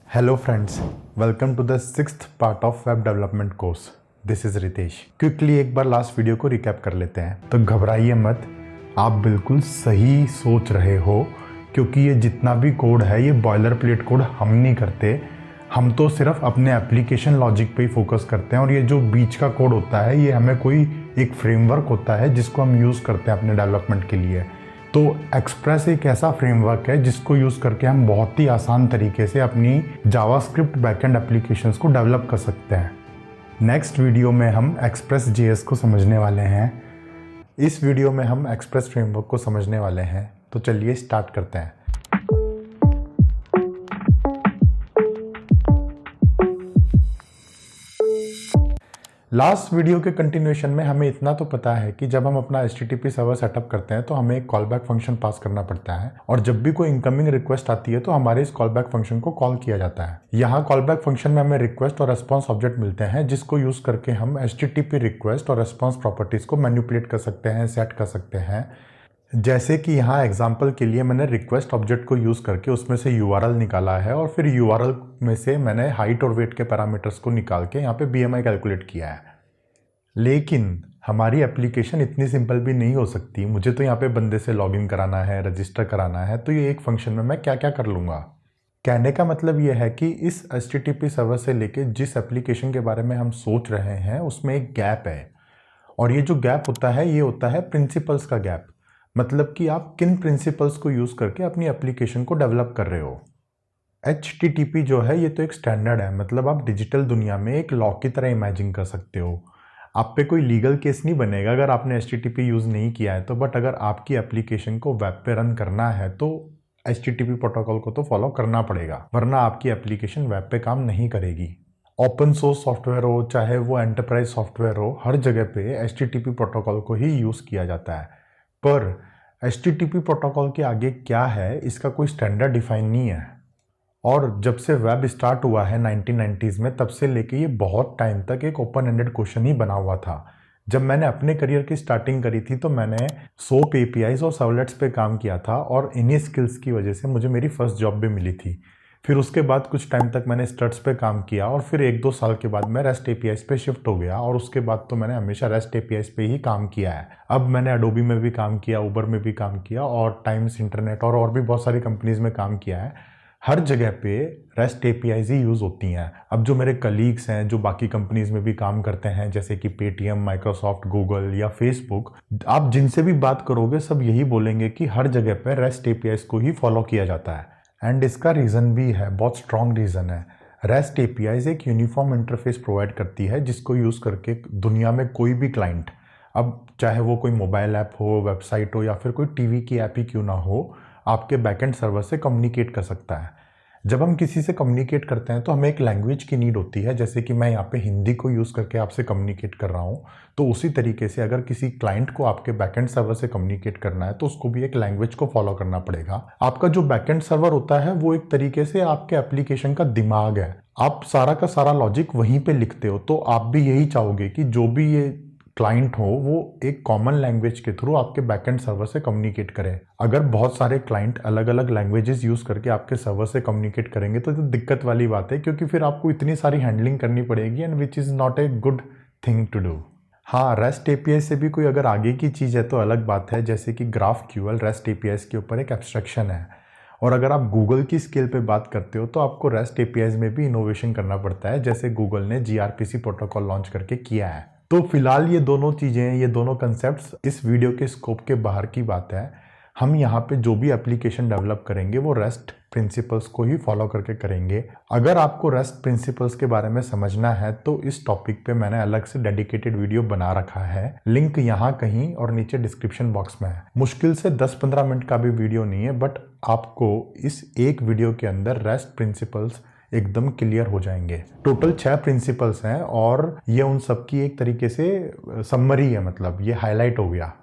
Hello friends, welcome to the sixth part of web development course. This is Ritesh. Quickly एक बार last video को recap कर लेते हैं। तो घबराइए मत, आप बिल्कुल सही सोच रहे हो, क्योंकि ये जितना भी कोड है ये बॉयलर प्लेट कोड हम नहीं करते। हम तो सिर्फ अपने एप्लीकेशन लॉजिक पे ही फोकस करते हैं और ये जो बीच का कोड होता है ये हमें कोई एक फ्रेमवर्क होता है जिसको हम यूज़ करते हैं अपने डेवलपमेंट के लिए। तो एक्सप्रेस एक ऐसा फ्रेमवर्क है जिसको यूज़ करके हम बहुत ही आसान तरीके से अपनी जावास्क्रिप्ट बैकएंड एप्लीकेशंस को डेवलप कर सकते हैं। नेक्स्ट वीडियो में हम एक्सप्रेस जेएस को समझने वाले हैं। इस वीडियो में हम एक्सप्रेस फ्रेमवर्क को समझने वाले हैं। तो चलिए स्टार्ट करते हैं। लास्ट वीडियो के कंटिन्यूएशन में हमें इतना तो पता है कि जब हम अपना HTTP सर्वर सेटअप करते हैं तो हमें एक कॉलबैक फंक्शन पास करना पड़ता है और जब भी कोई इनकमिंग रिक्वेस्ट आती है तो हमारे इस कॉलबैक फंक्शन को कॉल किया जाता है। यहाँ कॉलबैक फंक्शन में हमें रिक्वेस्ट और रेस्पॉन्स ऑब्जेक्ट मिलते हैं जिसको यूज करके हम HTTP रिक्वेस्ट और रेस्पॉन्स प्रॉपर्टीज को मैनिपुलेट कर सकते हैं, सेट कर सकते हैं। जैसे कि यहाँ एग्जाम्पल के लिए मैंने रिक्वेस्ट ऑब्जेक्ट को यूज़ करके उसमें से URL निकाला है और फिर URL में से मैंने हाइट और वेट के पैरामीटर्स को निकाल के यहाँ पे BMI कैलकुलेट किया है। लेकिन हमारी एप्लीकेशन इतनी सिंपल भी नहीं हो सकती। मुझे तो यहाँ पे बंदे से लॉगिन कराना है, रजिस्टर कराना है, तो ये एक फंक्शन में मैं क्या क्या कर लूँगा। कहने का मतलब ये है कि इस HTTP सर्वर से लेके जिस एप्लीकेशन के बारे में हम सोच रहे हैं उसमें एक गैप है और ये जो गैप होता है ये होता है प्रिंसिपल्स का गैप। मतलब कि आप किन प्रिंसिपल्स को यूज़ करके अपनी एप्लीकेशन को डेवलप कर रहे हो। HTTP जो है ये तो एक स्टैंडर्ड है, मतलब आप डिजिटल दुनिया में एक लॉ की तरह इमेजिन कर सकते हो। आप पे कोई लीगल केस नहीं बनेगा अगर आपने HTTP यूज़ नहीं किया है तो, बट अगर आपकी एप्लीकेशन को वेब पे रन करना है तो HTTP प्रोटोकॉल को तो फॉलो करना पड़ेगा, वरना आपकी एप्लीकेशन वेब पे काम नहीं करेगी। ओपन सोर्स सॉफ्टवेयर हो चाहे वो एंटरप्राइज सॉफ्टवेयर हो, हर जगह पे HTTP प्रोटोकॉल को ही यूज़ किया जाता है। पर HTTP प्रोटोकॉल के आगे क्या है इसका कोई स्टैंडर्ड डिफाइन नहीं है। और जब से वेब स्टार्ट हुआ है 1990s में, तब से लेके ये बहुत टाइम तक एक ओपन एंडेड क्वेश्चन ही बना हुआ था। जब मैंने अपने करियर की स्टार्टिंग करी थी तो मैंने SOAP APIs और सर्वलेट्स पे काम किया था और इन्हीं स्किल्स की वजह से मुझे मेरी फर्स्ट जॉब भी मिली थी। फिर उसके बाद कुछ टाइम तक मैंने स्टड्स पे काम किया और फिर 1-2 साल के बाद मैं REST APIs पे शिफ्ट हो गया और उसके बाद तो मैंने हमेशा REST APIs पे ही काम किया है। अब मैंने अडोबी में भी काम किया, उबर में भी काम किया और टाइम्स इंटरनेट और भी बहुत सारी कंपनीज में काम किया है। हर जगह पे REST APIs ही यूज़ होती हैं। अब जो मेरे कलीग्स हैं जो बाकी कंपनीज में भी काम करते हैं जैसे कि पेटीएम, माइक्रोसॉफ्ट, गूगल या फेसबुक, आप जिनसे भी बात करोगे सब यही बोलेंगे कि हर जगह पे REST APIs को ही फॉलो किया जाता है। एंड इसका रीज़न भी है, बहुत स्ट्रॉन्ग रीज़न है। REST APIs एक यूनिफॉर्म इंटरफेस प्रोवाइड करती है जिसको यूज़ करके दुनिया में कोई भी क्लाइंट, अब चाहे वो कोई मोबाइल ऐप हो, वेबसाइट हो या फिर कोई टीवी की ऐप ही क्यों ना हो, आपके बैकएंड सर्वर से कम्युनिकेट कर सकता है। जब हम किसी से कम्युनिकेट करते हैं तो हमें एक लैंग्वेज की नीड होती है। जैसे कि मैं यहाँ पे हिंदी को यूज़ करके आपसे कम्युनिकेट कर रहा हूँ, तो उसी तरीके से अगर किसी क्लाइंट को आपके बैकएंड सर्वर से कम्युनिकेट करना है तो उसको भी एक लैंग्वेज को फॉलो करना पड़ेगा। आपका जो बैकएंड सर्वर होता है वो एक तरीके से आपके एप्लीकेशन का दिमाग है। आप सारा का सारा लॉजिक वहीं पे लिखते हो, तो आप भी यही चाहोगे कि जो भी ये क्लाइंट हो वो एक कॉमन लैंग्वेज के थ्रू आपके बैकएंड सर्वर से कम्युनिकेट करे। अगर बहुत सारे क्लाइंट अलग अलग लैंग्वेजेस यूज़ करके आपके सर्वर से कम्युनिकेट करेंगे तो दिक्कत वाली बात है, क्योंकि फिर आपको इतनी सारी हैंडलिंग करनी पड़ेगी and which is not a good thing to do. हाँ, REST API से भी कोई अगर आगे की चीज़ है तो अलग बात है, जैसे कि GraphQL REST APIs के ऊपर एक एब्स्ट्रैक्शन है। और अगर आप गूगल की स्केल पे बात करते हो तो आपको REST APIs में भी इनोवेशन करना पड़ता है, जैसे गूगल ने gRPC प्रोटोकॉल लॉन्च करके किया है। तो फिलहाल ये दोनों चीज़ें, ये दोनों कंसेप्ट्स इस वीडियो के स्कोप के बाहर की बात है। हम यहाँ पे जो भी एप्लीकेशन डेवलप करेंगे वो REST प्रिंसिपल्स को ही फॉलो करके करेंगे। अगर आपको REST प्रिंसिपल्स के बारे में समझना है तो इस टॉपिक पे मैंने अलग से डेडिकेटेड वीडियो बना रखा है, लिंक यहाँ कहीं और नीचे डिस्क्रिप्शन बॉक्स में है। मुश्किल से 10-15 मिनट का भी वीडियो नहीं है, बट आपको इस एक वीडियो के अंदर REST प्रिंसिपल्स एकदम क्लियर हो जाएंगे। टोटल 6 प्रिंसिपल्स हैं और ये उन सब की एक तरीके से समरी है, मतलब ये हाईलाइट हो गया।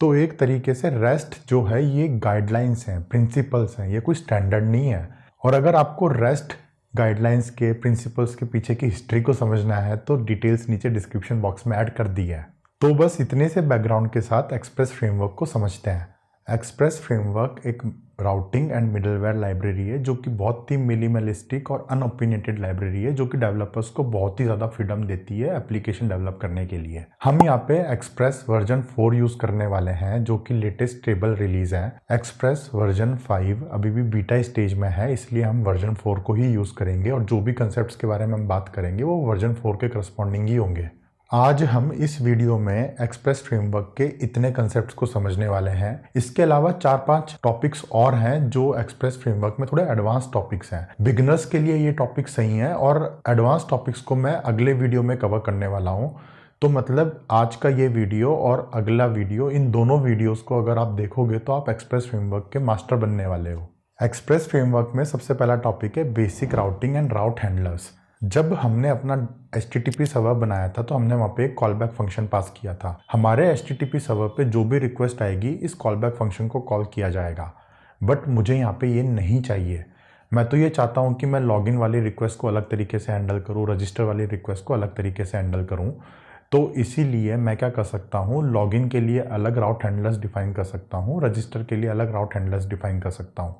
तो एक तरीके से REST जो है ये गाइडलाइंस हैं, प्रिंसिपल्स हैं, ये कोई स्टैंडर्ड नहीं है। और अगर आपको REST गाइडलाइंस के, प्रिंसिपल्स के पीछे की हिस्ट्री को समझना है तो डिटेल्स नीचे डिस्क्रिप्शन बॉक्स में ऐड कर दी है। तो बस इतने से बैकग्राउंड के साथ एक्सप्रेस फ्रेमवर्क को समझते हैं। एक्सप्रेस फ्रेमवर्क एक राउटिंग एंड मिडलवेयर लाइब्रेरी है जो कि बहुत ही मिनिमलिस्टिक और अनओपिनियटेड लाइब्रेरी है जो कि डेवलपर्स को बहुत ही ज़्यादा फ्रीडम देती है एप्लीकेशन डेवलप करने के लिए। हम यहाँ पे एक्सप्रेस वर्जन 4 यूज़ करने वाले हैं जो कि लेटेस्ट स्टेबल रिलीज है। एक्सप्रेस वर्जन 5 अभी भी बीटा स्टेज में है, इसलिए हम वर्जन 4 को ही यूज़ करेंगे और जो भी कंसेप्ट के बारे में हम बात करेंगे वो वर्जन 4 के करस्पॉन्डिंग ही होंगे। आज हम इस वीडियो में एक्सप्रेस फ्रेमवर्क के इतने कंसेप्ट्स को समझने वाले हैं। इसके अलावा 4-5 टॉपिक्स और हैं जो एक्सप्रेस फ्रेमवर्क में थोड़े एडवांस टॉपिक्स हैं। बिगिनर्स के लिए ये टॉपिक सही हैं और एडवांस टॉपिक्स को मैं अगले वीडियो में कवर करने वाला हूँ। तो मतलब आज का ये वीडियो और अगला वीडियो, इन दोनों वीडियोस को अगर आप देखोगे तो आप एक्सप्रेस फ्रेमवर्क के मास्टर बनने वाले हो। एक्सप्रेस फ्रेमवर्क में सबसे पहला टॉपिक है basic routing and route handlers. जब हमने अपना HTTP सर्वर बनाया था तो हमने वहाँ पे एक कॉलबैक फंक्शन पास किया था। हमारे HTTP सर्वर पे जो भी रिक्वेस्ट आएगी इस कॉलबैक फंक्शन को कॉल किया जाएगा। बट मुझे यहाँ पे ये नहीं चाहिए। मैं तो ये चाहता हूँ कि मैं लॉगिन वाली रिक्वेस्ट को अलग तरीके से हैंडल करूँ, रजिस्टर वाली रिक्वेस्ट को अलग तरीके से हैंडल करूँ। तो इसीलिए मैं क्या कर सकता हूँ, लॉगिन के लिए अलग राउट हैंडलर्स डिफाइन कर सकता हूँ, रजिस्टर के लिए अलग राउट हैंडलर्स डिफाइन कर सकता हूँ।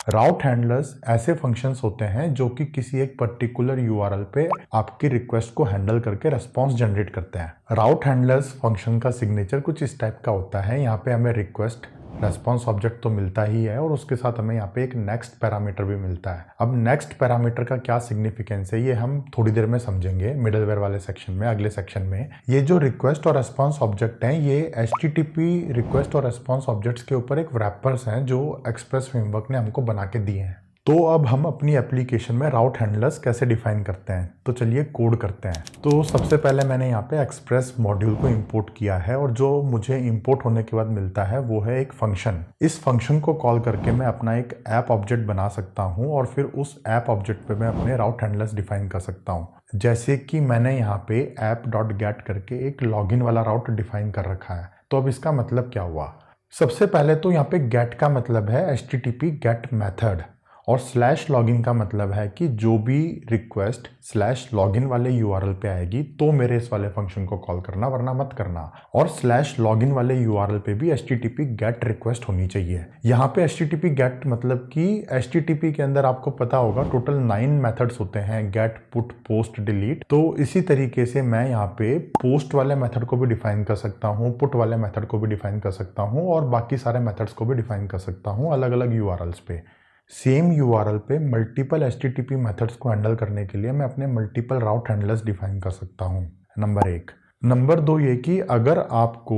राउट हैंडलर्स ऐसे फंक्शंस होते हैं जो कि किसी एक पर्टिकुलर URL पे आपकी रिक्वेस्ट को हैंडल करके रेस्पॉन्स जनरेट करते हैं। राउट हैंडलर्स फंक्शन का सिग्नेचर कुछ इस टाइप का होता है। यहाँ पे हमें रिक्वेस्ट रेस्पॉन्स ऑब्जेक्ट तो मिलता ही है और उसके साथ हमें यहाँ पे एक नेक्स्ट पैरामीटर भी मिलता है। अब नेक्स्ट पैरामीटर का क्या सिग्निफिकेंस है ये हम थोड़ी देर में समझेंगे मिडलवेयर वाले सेक्शन में, अगले सेक्शन में। ये जो रिक्वेस्ट और रेस्पॉन्स ऑब्जेक्ट हैं ये HTTP रिक्वेस्ट और रेस्पॉन्स ऑब्जेक्ट्स के ऊपर एक रैपर्स हैं जो एक्सप्रेस फ्रेमवर्क ने हमको बना के दिए हैं। तो अब हम अपनी एप्लीकेशन में राउट हैंडलर्स कैसे डिफाइन करते हैं, तो चलिए कोड करते हैं। तो सबसे पहले मैंने यहाँ पे एक्सप्रेस मॉड्यूल को इंपोर्ट किया है और जो मुझे इंपोर्ट होने के बाद मिलता है वो है एक फंक्शन। इस फंक्शन को कॉल करके मैं अपना एक ऐप ऑब्जेक्ट बना सकता हूँ और फिर उस ऐप ऑब्जेक्ट पे मैं अपने राउट हैंडलर्स डिफाइन कर सकता हूँ। जैसे कि मैंने यहाँ पे app.get करके एक लॉगिन वाला राउट डिफाइन कर रखा है। तो अब इसका मतलब क्या हुआ, सबसे पहले तो यहाँ पे गेट का मतलब है HTTP गेट मेथड और /login का मतलब है कि जो भी रिक्वेस्ट /login वाले URL पे आएगी तो मेरे इस वाले फंक्शन को कॉल करना, वरना मत करना। और /login वाले URL पे भी HTTP गेट रिक्वेस्ट होनी चाहिए। यहाँ पे HTTP गेट मतलब कि HTTP के अंदर आपको पता होगा टोटल 9 मेथड्स होते हैं, गेट, पुट, पोस्ट, डिलीट। तो इसी तरीके से मैं यहाँ पे पोस्ट वाले मेथड को भी डिफाइन कर सकता हूँ, पुट वाले मेथड को भी डिफाइन कर सकता हूँ और बाकी सारे मेथड्स को भी डिफाइन कर सकता हूँ अलग अलग URLs पे। सेम URL पे मल्टीपल HTTP मेथड्स को हैंडल करने के लिए मैं अपने मल्टीपल राउट हैंडलर्स डिफाइन कर सकता हूँ, नंबर 1। नंबर 2 ये कि अगर आपको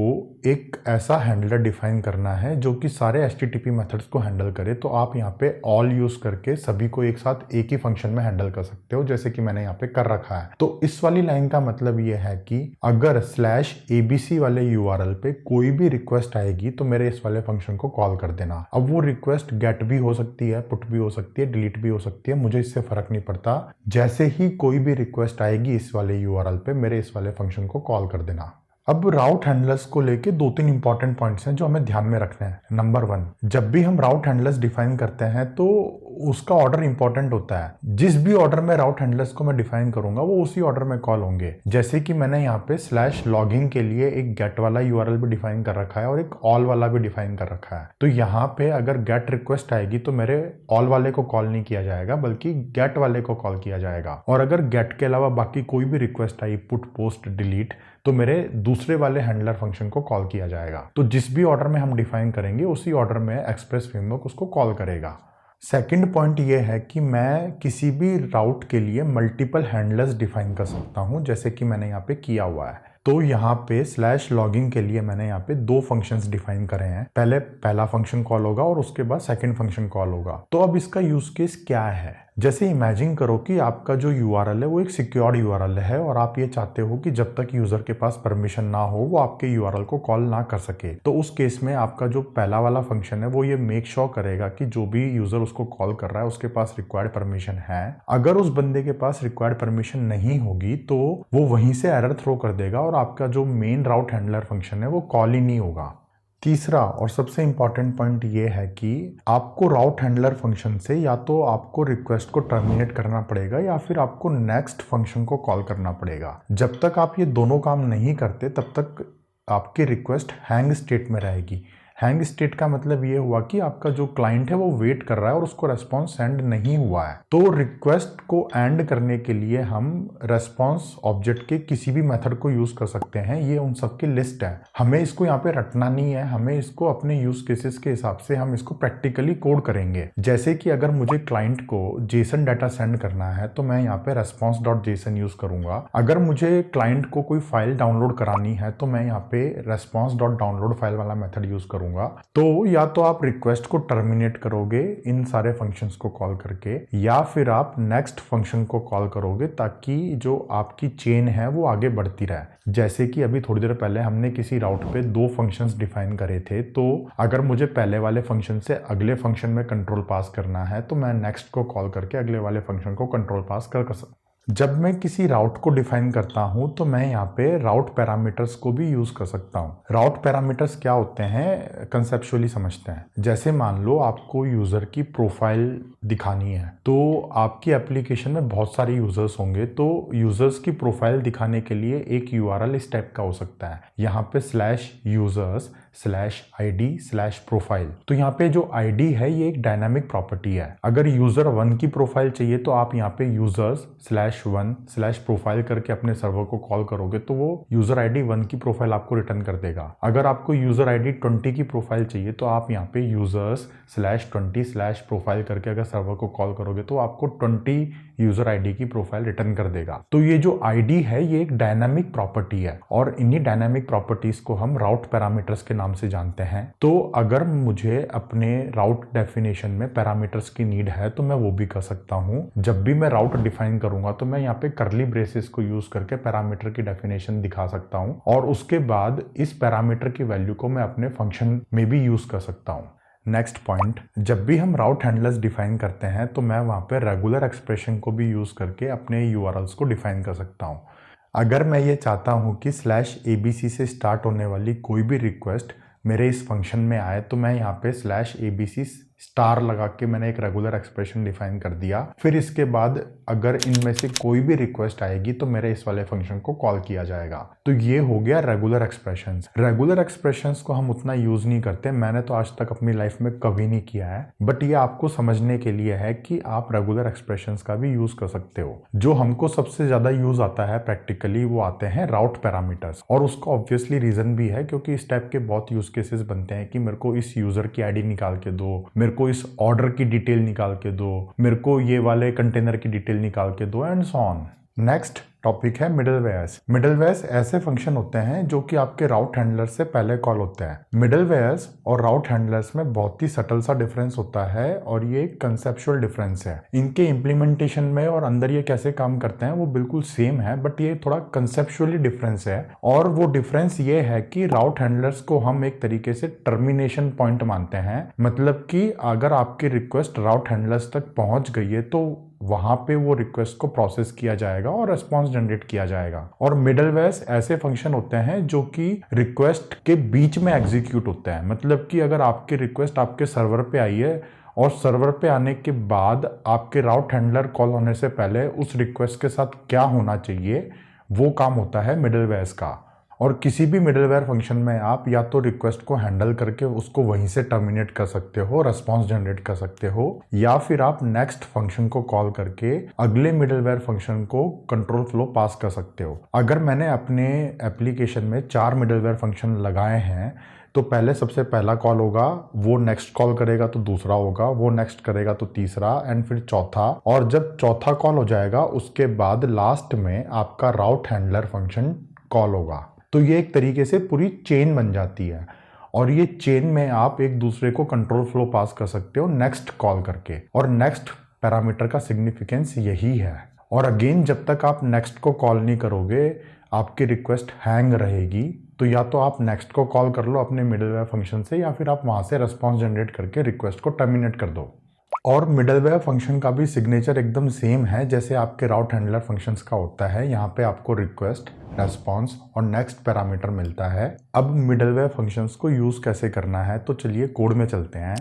एक ऐसा हैंडलर डिफाइन करना है जो कि सारे HTTP मेथड्स को हैंडल करे तो आप यहाँ पे ऑल यूज़ करके सभी को एक साथ एक ही फंक्शन में हैंडल कर सकते हो, जैसे कि मैंने यहाँ पे कर रखा है। तो इस वाली लाइन का मतलब ये है कि अगर /abc वाले URL पे कोई भी रिक्वेस्ट आएगी तो मेरे इस वाले फंक्शन को कॉल कर देना। अब वो रिक्वेस्ट गेट भी हो सकती है, पुट भी हो सकती है, डिलीट भी हो सकती है, मुझे इससे फर्क नहीं पड़ता। जैसे ही कोई भी रिक्वेस्ट आएगी इस वाले URL पे मेरे इस वाले फंक्शन को कॉल कर देना। अब राउट हैंडलर्स को लेके 2-3 इंपॉर्टेंट पॉइंट्स हैं जो हमें ध्यान में रखने हैं। नंबर 1, जब भी हम राउट हैंडलर्स डिफाइन करते हैं तो उसका ऑर्डर इंपॉर्टेंट होता है। जिस भी ऑर्डर में राउट हैंडलर्स को मैं डिफाइन करूंगा वो उसी ऑर्डर में कॉल होंगे। जैसे कि मैंने यहाँ पे /login के लिए एक गेट वाला URL भी डिफाइन कर रखा है और एक ऑल वाला भी डिफाइन कर रखा है। तो यहाँ पे अगर गेट रिक्वेस्ट आएगी तो मेरे ऑल वाले को कॉल नहीं किया जाएगा बल्कि गेट वाले को कॉल किया जाएगा। और अगर गेट के अलावा बाकी कोई भी रिक्वेस्ट आई, पुट, पोस्ट, डिलीट, तो मेरे दूसरे वाले हैंडलर फंक्शन को कॉल किया जाएगा। तो जिस भी ऑर्डर में हम डिफाइन करेंगे उसी ऑर्डर में एक्सप्रेस फ्रेमवर्क उसको कॉल करेगा। सेकंड पॉइंट ये है कि मैं किसी भी राउट के लिए मल्टीपल हैंडलर्स डिफाइन कर सकता हूं, जैसे कि मैंने यहाँ पे किया हुआ है। तो यहाँ पे /login के लिए मैंने यहाँ पे 2 फंक्शंस डिफाइन करे हैं। पहले पहला फंक्शन कॉल होगा और उसके बाद सेकंड फंक्शन कॉल होगा। तो अब इसका यूज केस क्या है, जैसे इमेजिन करो कि आपका जो URL है वो एक सिक्योर्ड URL है और आप ये चाहते हो कि जब तक यूजर के पास परमिशन ना हो वो आपके URL को कॉल ना कर सके। तो उस केस में आपका जो पहला वाला फंक्शन है वो ये मेक श्योर करेगा कि जो भी यूजर उसको कॉल कर रहा है उसके पास रिक्वायर्ड परमिशन है। अगर उस बंदे के पास रिक्वायर्ड परमिशन नहीं होगी तो वो वहीं से एरर थ्रो कर देगा और आपका जो मेन राउट हैंडलर फंक्शन है वो कॉल ही नहीं होगा। तीसरा और सबसे इंपॉर्टेंट पॉइंट ये है कि आपको राउट हैंडलर फंक्शन से या तो आपको रिक्वेस्ट को टर्मिनेट करना पड़ेगा या फिर आपको नेक्स्ट फंक्शन को कॉल करना पड़ेगा। जब तक आप ये दोनों काम नहीं करते तब तक आपकी रिक्वेस्ट हैंग स्टेट में रहेगी। हैंग स्टेट का मतलब ये हुआ कि आपका जो क्लाइंट है वो वेट कर रहा है और उसको रेस्पॉन्स सेंड नहीं हुआ है। तो रिक्वेस्ट को एंड करने के लिए हम रेस्पॉन्स ऑब्जेक्ट के किसी भी मेथड को यूज कर सकते हैं। ये उन सब की लिस्ट है, हमें इसको यहाँ पे रटना नहीं है, हमें इसको अपने यूज केसेस के हिसाब से हम इसको प्रैक्टिकली कोड करेंगे। जैसे कि अगर मुझे क्लाइंट को जेसन डाटा सेंड करना है तो मैं यहाँ पे response.json यूज करूंगा। अगर मुझे क्लाइंट को कोई फाइल डाउनलोड करानी है तो मैं यहाँ पे response.download फाइल वाला मेथड यूज करूंगा। तो या तो आप रिक्वेस्ट को टर्मिनेट करोगे इन सारे फंक्शंस को कॉल करके, या फिर आप नेक्स्ट फंक्शन को कॉल करोगे ताकि जो आपकी चेन है वो आगे बढ़ती रहे। जैसे कि अभी थोड़ी देर पहले हमने किसी राउट पे 2 फंक्शंस डिफाइन करे थे, तो अगर मुझे पहले वाले फंक्शन से अगले फंक्शन में कंट्रोल पास करना है तो मैं नेक्स्ट को कॉल करके अगले वाले फंक्शन को कंट्रोल पास कर सकता। जब मैं किसी राउट को डिफाइन करता हूं तो मैं यहाँ पे राउट पैरामीटर्स को भी यूज कर सकता हूँ। राउट पैरामीटर्स क्या होते हैं कंसेप्चुअली समझते हैं। जैसे मान लो आपको यूजर की प्रोफाइल दिखानी है, तो आपकी एप्लीकेशन में बहुत सारे यूजर्स होंगे, तो यूजर्स की प्रोफाइल दिखाने के लिए एक URL इस टाइप का हो सकता है, यहाँ पे /users/id/profile। तो यहाँ पे जो ID है ये एक डायनामिक प्रॉपर्टी है। अगर यूजर 1 की प्रोफाइल चाहिए तो आप यहाँ पे users/1/profile करके अपने सर्वर को कॉल करोगे तो वो यूजर ID 1 की प्रोफाइल आपको रिटर्न कर देगा। अगर आपको यूजर ID 20 की प्रोफाइल चाहिए तो आप यहाँ पे users/20/profile करके अगर सर्वर को कॉल करोगे तो आपको 20 यूजर ID की प्रोफाइल रिटर्न कर देगा। तो ये जो ID है ये एक डायनामिक प्रॉपर्टी है और इन्हीं डायनामिक प्रॉपर्टीज को हम राउट पैरामीटर्स के नाम से जानते हैं। तो अगर मुझे अपने राउट डेफिनेशन में पैरामीटर्स की नीड है तो मैं वो भी कर सकता हूँ। जब भी मैं राउट डिफाइन करूंगा तो मैं यहाँ पे कर्ली ब्रेसेस को यूज करके पैरामीटर की डेफिनेशन दिखा सकता हूँ और उसके बाद इस पैरामीटर की वैल्यू को मैं अपने फंक्शन में भी यूज कर सकता हूँ। नेक्स्ट पॉइंट, जब भी हम राउट हैंडलर्स डिफाइन करते हैं तो मैं वहाँ पे रेगुलर एक्सप्रेशन को भी यूज करके अपने URLs को डिफाइन कर सकता हूँ। अगर मैं ये चाहता हूँ कि /abc से स्टार्ट होने वाली कोई भी रिक्वेस्ट मेरे इस फंक्शन में आए तो मैं यहाँ पे /abc स्टार लगा के मैंने एक रेगुलर एक्सप्रेशन डिफाइन कर दिया। फिर इसके बाद अगर इनमें से कोई भी रिक्वेस्ट आएगी तो मेरे इस वाले फंक्शन को कॉल किया जाएगा। तो ये हो गया रेगुलर एक्सप्रेशंस। रेगुलर एक्सप्रेशंस को हम उतना यूज नहीं करते, मैंने तो आज तक अपनी लाइफ में कभी नहीं किया है, बट ये आपको समझने के लिए है कि आप रेगुलर एक्सप्रेशंस का भी यूज कर सकते हो। जो हमको सबसे ज्यादा यूज आता है प्रैक्टिकली वो आते हैं राउट पैरामीटर्स, और उसका ऑब्वियसली रीजन भी है क्योंकि इस टाइप के बहुत यूज केसेस बनते हैं कि मेरे को इस यूजर की ID निकाल के दो, मेरे को इस ऑर्डर की डिटेल निकाल के दो, मेरे को ये वाले कंटेनर की डिटेल निकाल के दो and so on. Next topic है मिडलवेयर्स। मिडलवेयर्स ऐसे फंक्शन होते हैं जो कि आपके राउट हैंडलर से पहले कॉल होते हैं। मिडलवेयर्स और राउट हैंडलर्स में बहुत ही सटल सा डिफरेंस होता है और ये एक कंसेप्चुअल डिफरेंस है। इनके इम्प्लीमेंटेशन में और अंदर ये कैसे काम करते हैं वो बिल्कुल सेम है, बट ये थोड़ा कंसेप्चुअली डिफरेंस है। और वो डिफरेंस ये है कि राउट हैंडलर्स को हम एक तरीके से टर्मिनेशन पॉइंट मानते हैं, मतलब कि अगर आपकी रिक्वेस्ट राउट हैंडलर्स तक पहुंच गई है तो वहां पे वो रिक्वेस्ट को प्रोसेस किया जाएगा और रिस्पॉन्स जनरेट किया जाएगा। और मिडलवेयर्स ऐसे फंक्शन होते हैं जो कि रिक्वेस्ट के बीच में एग्जीक्यूट होते हैं, मतलब कि अगर आपकी रिक्वेस्ट आपके सर्वर पे आई है और सर्वर पे आने के बाद आपके राउट हैंडलर कॉल होने से पहले उस रिक्वेस्ट के साथ क्या होना चाहिए वो काम होता है मिडलवेयर्स का। और किसी भी मिडलवेयर फंक्शन में आप या तो रिक्वेस्ट को हैंडल करके उसको वहीं से टर्मिनेट कर सकते हो, रेस्पॉन्स जनरेट कर सकते हो, या फिर आप नेक्स्ट फंक्शन को कॉल करके अगले मिडलवेयर फंक्शन को कंट्रोल फ्लो पास कर सकते हो। अगर मैंने अपने एप्लीकेशन में 4 मिडलवेयर फंक्शन लगाए हैं तो पहले सबसे पहला कॉल होगा, वो नेक्स्ट कॉल करेगा तो दूसरा होगा, वो नेक्स्ट करेगा तो तीसरा एंड फिर चौथा, और जब चौथा कॉल हो जाएगा उसके बाद लास्ट में आपका राउट हैंडलर फंक्शन कॉल होगा। तो ये एक तरीके से पूरी चेन बन जाती है और ये चेन में आप एक दूसरे को कंट्रोल फ्लो पास कर सकते हो नेक्स्ट कॉल करके, और नेक्स्ट पैरामीटर का सिग्निफिकेंस यही है। और अगेन जब तक आप नेक्स्ट को कॉल नहीं करोगे आपकी रिक्वेस्ट हैंग रहेगी, तो या तो आप नेक्स्ट को कॉल कर लो अपने मिडलवेयर फंक्शन से या फिर आप वहां से रिस्पॉन्स जनरेट करके रिक्वेस्ट को टर्मिनेट कर दो। और मिडलवेयर फंक्शन का भी सिग्नेचर एकदम सेम है जैसे आपके राउट हैंडलर फंक्शंस का होता है। यहाँ पे आपको रिक्वेस्ट, रेस्पॉन्स और नेक्स्ट पैरामीटर मिलता है। अब मिडलवेयर फंक्शंस को यूज कैसे करना है तो चलिए कोड में चलते हैं।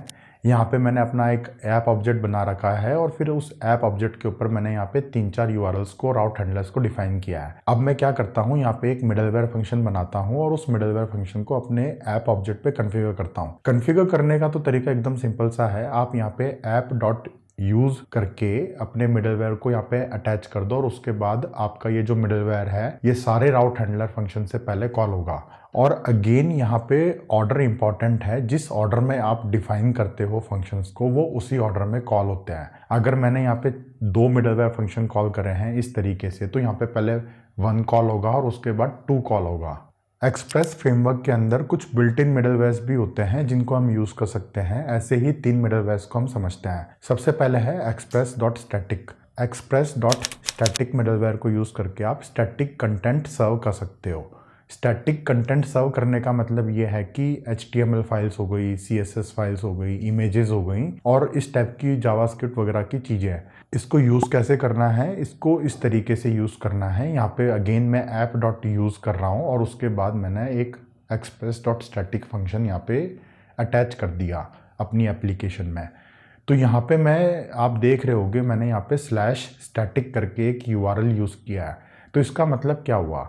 यहाँ पे मैंने अपना एक ऐप ऑब्जेक्ट बना रखा है और फिर उस ऐप ऑब्जेक्ट के ऊपर मैंने यहाँ पे 3-4 यूआरएल्स को, राउट हैंडलर्स को डिफाइन किया है। अब मैं क्या करता हूँ, यहाँ पे एक मिडलवेयर फंक्शन बनाता हूँ और उस मिडलवेयर फंक्शन को अपने ऐप ऑब्जेक्ट पे कन्फिगर करता हूँ। कन्फिगर करने का तो तरीका एकदम सिंपल सा है। आप यहाँ पे ऐप डॉट यूज करके अपने मिडलवेयर को यहाँ पे अटैच कर दो और उसके बाद आपका ये जो मिडलवेयर है ये सारे राउट हैंडलर फंक्शन से पहले कॉल होगा। और अगेन यहाँ पे ऑर्डर इंपॉर्टेंट है, जिस ऑर्डर में आप डिफाइन करते हो फंक्शंस को वो उसी ऑर्डर में कॉल होते हैं। अगर मैंने यहाँ पे 2 मिडलवेयर फंक्शन कॉल करे हैं इस तरीके से, तो यहाँ पे पहले 1 कॉल होगा और उसके बाद 2 कॉल होगा। एक्सप्रेस फ्रेमवर्क के अंदर कुछ बिल्ट इन मिडलवेयर्स भी होते हैं जिनको हम यूज कर सकते हैं। ऐसे ही 3 मिडलवेयर्स को हम समझते हैं। सबसे पहले है express dot static. Express dot static middleware को यूज करके आप स्टैटिक कंटेंट सर्व कर सकते हो। स्टैटिक कंटेंट सर्व करने का मतलब ये है कि HTML फाइल्स हो गई, CSS फाइल्स हो गई, इमेजेस हो गई और इस टाइप की जावास्क्रिप्ट वगैरह की चीज़ें हैं। इसको यूज़ कैसे करना है, इसको इस तरीके से यूज़ करना है। यहाँ पे अगेन मैं ऐप डॉट यूज़ कर रहा हूँ और उसके बाद मैंने एक एक्सप्रेस डॉट स्टैटिक फंक्शन यहाँ पे अटैच कर दिया अपनी एप्लीकेशन में। तो यहाँ पे आप देख रहे होगे मैंने यहाँ पे /static करके एक URL यूज़ किया है। तो इसका मतलब क्या हुआ?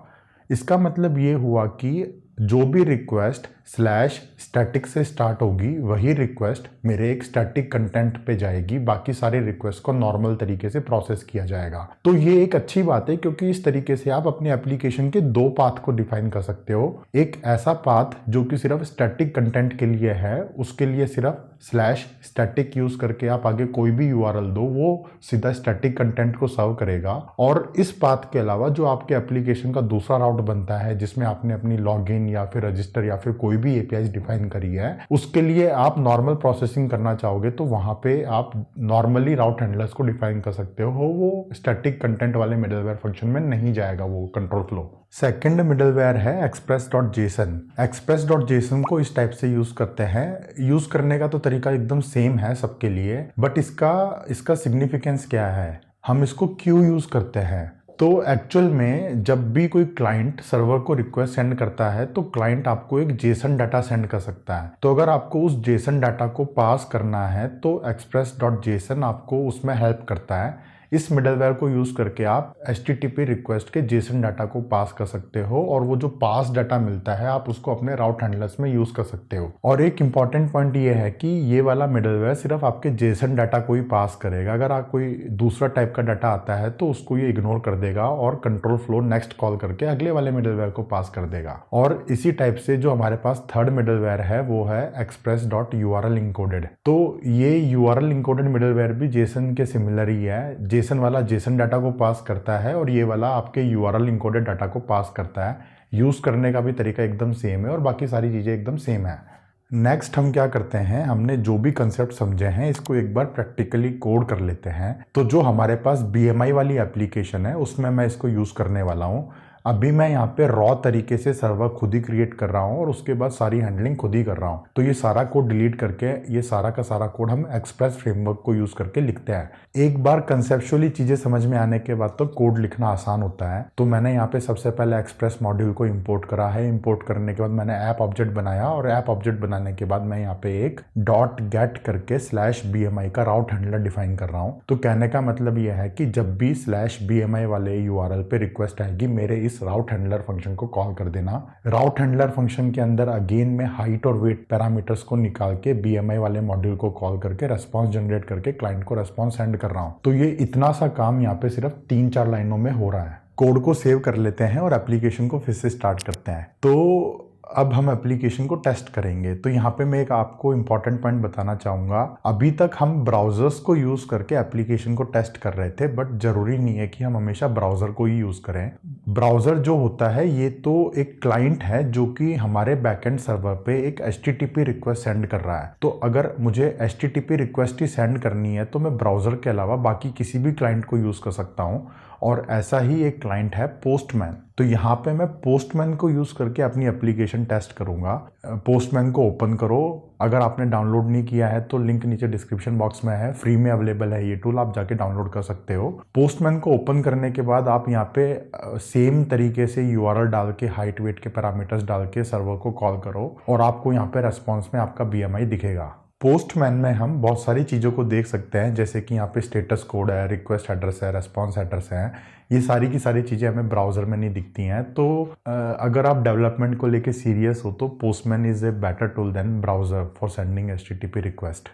इसका मतलब ये हुआ कि जो भी रिक्वेस्ट /static से स्टार्ट होगी वही रिक्वेस्ट मेरे एक स्टैटिक कंटेंट पे जाएगी, बाकी सारे रिक्वेस्ट को नॉर्मल तरीके से प्रोसेस किया जाएगा। तो ये एक अच्छी बात है क्योंकि इस तरीके से आप अपने एप्लीकेशन के 2 पाथ को डिफाइन कर सकते हो। एक ऐसा पाथ जो कि सिर्फ स्टैटिक कंटेंट के लिए है, उसके लिए सिर्फ /static यूज करके आप आगे कोई भी URL दो वो सीधा स्टैटिक कंटेंट को सर्व करेगा। और इस पाथ के अलावा जो आपके एप्लीकेशन का दूसरा राउट बनता है जिसमें आपने अपनी लॉगिन या फिर रजिस्टर या फिर कोई भी APIs डिफाइन करी है, उसके लिए आप नॉर्मल प्रोसेसिंग करना चाहोगे तो वहां पे आप नॉर्मली राउट हैंडलर्स को डिफाइन कर सकते हो। वो स्टैटिक कंटेंट वाले मिडलवेयर फंक्शन में नहीं जाएगा वो कंट्रोल फ्लो। सेकेंड मिडलवेयर है express.json। express.json को इस टाइप से यूज करते हैं। यूज करने का तो तरीका एकदम सेम है सबके लिए, बट इसका सिग्निफिकेंस क्या है, हम इसको क्यों यूज करते हैं? तो एक्चुअल में जब भी कोई क्लाइंट सर्वर को रिक्वेस्ट सेंड करता है तो क्लाइंट आपको एक जेसन डाटा सेंड कर सकता है। तो अगर आपको उस जेसन डाटा को पास करना है तो express.json आपको उसमें हेल्प करता है। इस मिडलवेयर को यूज करके आप HTTP रिक्वेस्ट के जेसन डाटा को पास कर सकते हो और वो जो पास डाटा मिलता है आप उसको अपने राउट हैंडलर्स में यूज कर सकते हो। और एक इंपॉर्टेंट पॉइंट ये है कि ये वाला मिडलवेयर सिर्फ आपके जेसन डाटा को ही पास करेगा। अगर आप कोई दूसरा टाइप का डाटा आता है तो उसको ये इग्नोर कर देगा और कंट्रोल फ्लो नेक्स्ट कॉल करके अगले वाले मिडलवेयर को पास कर देगा। और इसी टाइप से जो हमारे पास थर्ड मिडलवेयर है वो है express.url encoded। तो ये URL encoded मिडलवेयर भी जेसन के सिमिलर ही है। जेसन वाला जेसन डाटा को पास करता है और ये वाला आपके URL encoded डाटा को पास करता है। यूज करने का भी तरीका एकदम सेम है और बाकी सारी चीजें एकदम सेम है। नेक्स्ट हम क्या करते हैं, हमने जो भी कंसेप्ट समझे हैं इसको एक बार प्रैक्टिकली कोड कर लेते हैं। तो जो हमारे पास BMI वाली एप्लीकेशन है उसमें मैं इसको यूज करने वाला हूँ। अभी मैं यहाँ पे रॉ तरीके से सर्वर खुद ही क्रिएट कर रहा हूँ और उसके बाद सारी हैंडलिंग खुद ही कर रहा हूँ। तो ये सारा कोड डिलीट करके ये सारा का सारा कोड हम एक्सप्रेस फ्रेमवर्क को यूज करके लिखते हैं। एक बार कंसेप्चुअली चीजें समझ में आने के बाद तो कोड लिखना आसान होता है। तो मैंने यहाँ पे सबसे पहले एक्सप्रेस मॉड्यूल को इम्पोर्ट करा है। इम्पोर्ट करने के बाद मैंने ऐप ऑब्जेक्ट बनाया और ऐप ऑब्जेक्ट बनाने के बाद मैं यहाँ पे एक .get करके /BMI का राउट हैंडलर डिफाइन कर रहा हूँ। तो कहने का मतलब यह है कि जब भी /BMI वाले URL पे रिक्वेस्ट आएगी मेरे इस राउट हैंडलर फंक्शन को कॉल कर देना। राउट हैंडलर फंक्शन के अंदर अगेन मैं हाइट और वेट पैरामीटर्स को निकाल के BMI वाले मॉड्यूल को कॉल करके रेस्पॉन्स जनरेट करके क्लाइंट को रेस्पॉन्स सेंड कर रहा हूं। तो ये इतना सा काम यहाँ पे सिर्फ 3-4 लाइनों में हो रहा है। कोड को सेव कर लेते हैं और एप्लीकेशन को फिर से स्टार्ट करते हैं। तो अब हम एप्लीकेशन को टेस्ट करेंगे। तो यहाँ पे मैं एक आपको इंपॉर्टेंट पॉइंट बताना चाहूँगा। अभी तक हम ब्राउजर्स को यूज़ करके एप्लीकेशन को टेस्ट कर रहे थे, बट ज़रूरी नहीं है कि हम हमेशा ब्राउज़र को ही यूज़ करें। ब्राउज़र जो होता है ये तो एक क्लाइंट है जो कि हमारे बैकएंड सर्वर पे एक HTTP रिक्वेस्ट सेंड कर रहा है। तो अगर मुझे HTTP रिक्वेस्ट ही सेंड करनी है तो मैं ब्राउज़र के अलावा बाकी किसी भी क्लाइंट को यूज़ कर सकता हूँ। और ऐसा ही एक क्लाइंट है पोस्टमैन। तो यहाँ पे मैं पोस्टमैन को यूज़ करके अपनी एप्लीकेशन टेस्ट करूँगा। पोस्टमैन को ओपन करो। अगर आपने डाउनलोड नहीं किया है तो लिंक नीचे डिस्क्रिप्शन बॉक्स में है, फ्री में अवेलेबल है ये टूल, आप जाके डाउनलोड कर सकते हो। पोस्टमैन को ओपन करने के बाद आप यहाँ पे सेम तरीके से URL डाल के हाइट वेट के पैरामीटर्स डाल के सर्वर को कॉल करो और आपको यहाँ पे रेस्पॉन्स में आपका BMI दिखेगा। पोस्टमैन में हम बहुत सारी चीज़ों को देख सकते हैं, जैसे कि यहाँ पे स्टेटस कोड है, रिक्वेस्ट एड्रेस है, रेस्पॉन्स एड्रेस है। ये सारी की सारी चीज़ें हमें ब्राउज़र में नहीं दिखती हैं। तो अगर आप डेवलपमेंट को लेके सीरियस हो तो Postman is a better tool than browser for sending HTTP request.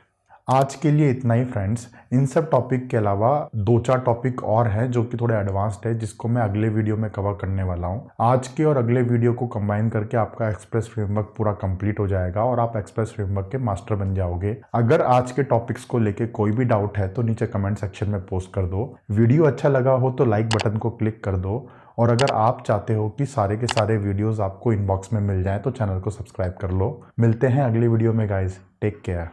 आज के लिए इतना ही फ्रेंड्स। इन सब टॉपिक के अलावा 2-4 टॉपिक और हैं जो कि थोड़े एडवांस्ड है, जिसको मैं अगले वीडियो में कवर करने वाला हूँ। आज के और अगले वीडियो को कंबाइन करके आपका एक्सप्रेस फ्रेमवर्क पूरा कंप्लीट हो जाएगा और आप एक्सप्रेस फ्रेमवर्क के मास्टर बन जाओगे। अगर आज के टॉपिक्स को लेके कोई भी डाउट है तो नीचे कमेंट सेक्शन में पोस्ट कर दो। वीडियो अच्छा लगा हो तो लाइक बटन को क्लिक कर दो, और अगर आप चाहते हो कि सारे के सारे वीडियोस आपको इनबॉक्स में मिल जाएं तो चैनल को सब्सक्राइब कर लो। मिलते हैं अगली वीडियो में गाइज, टेक केयर।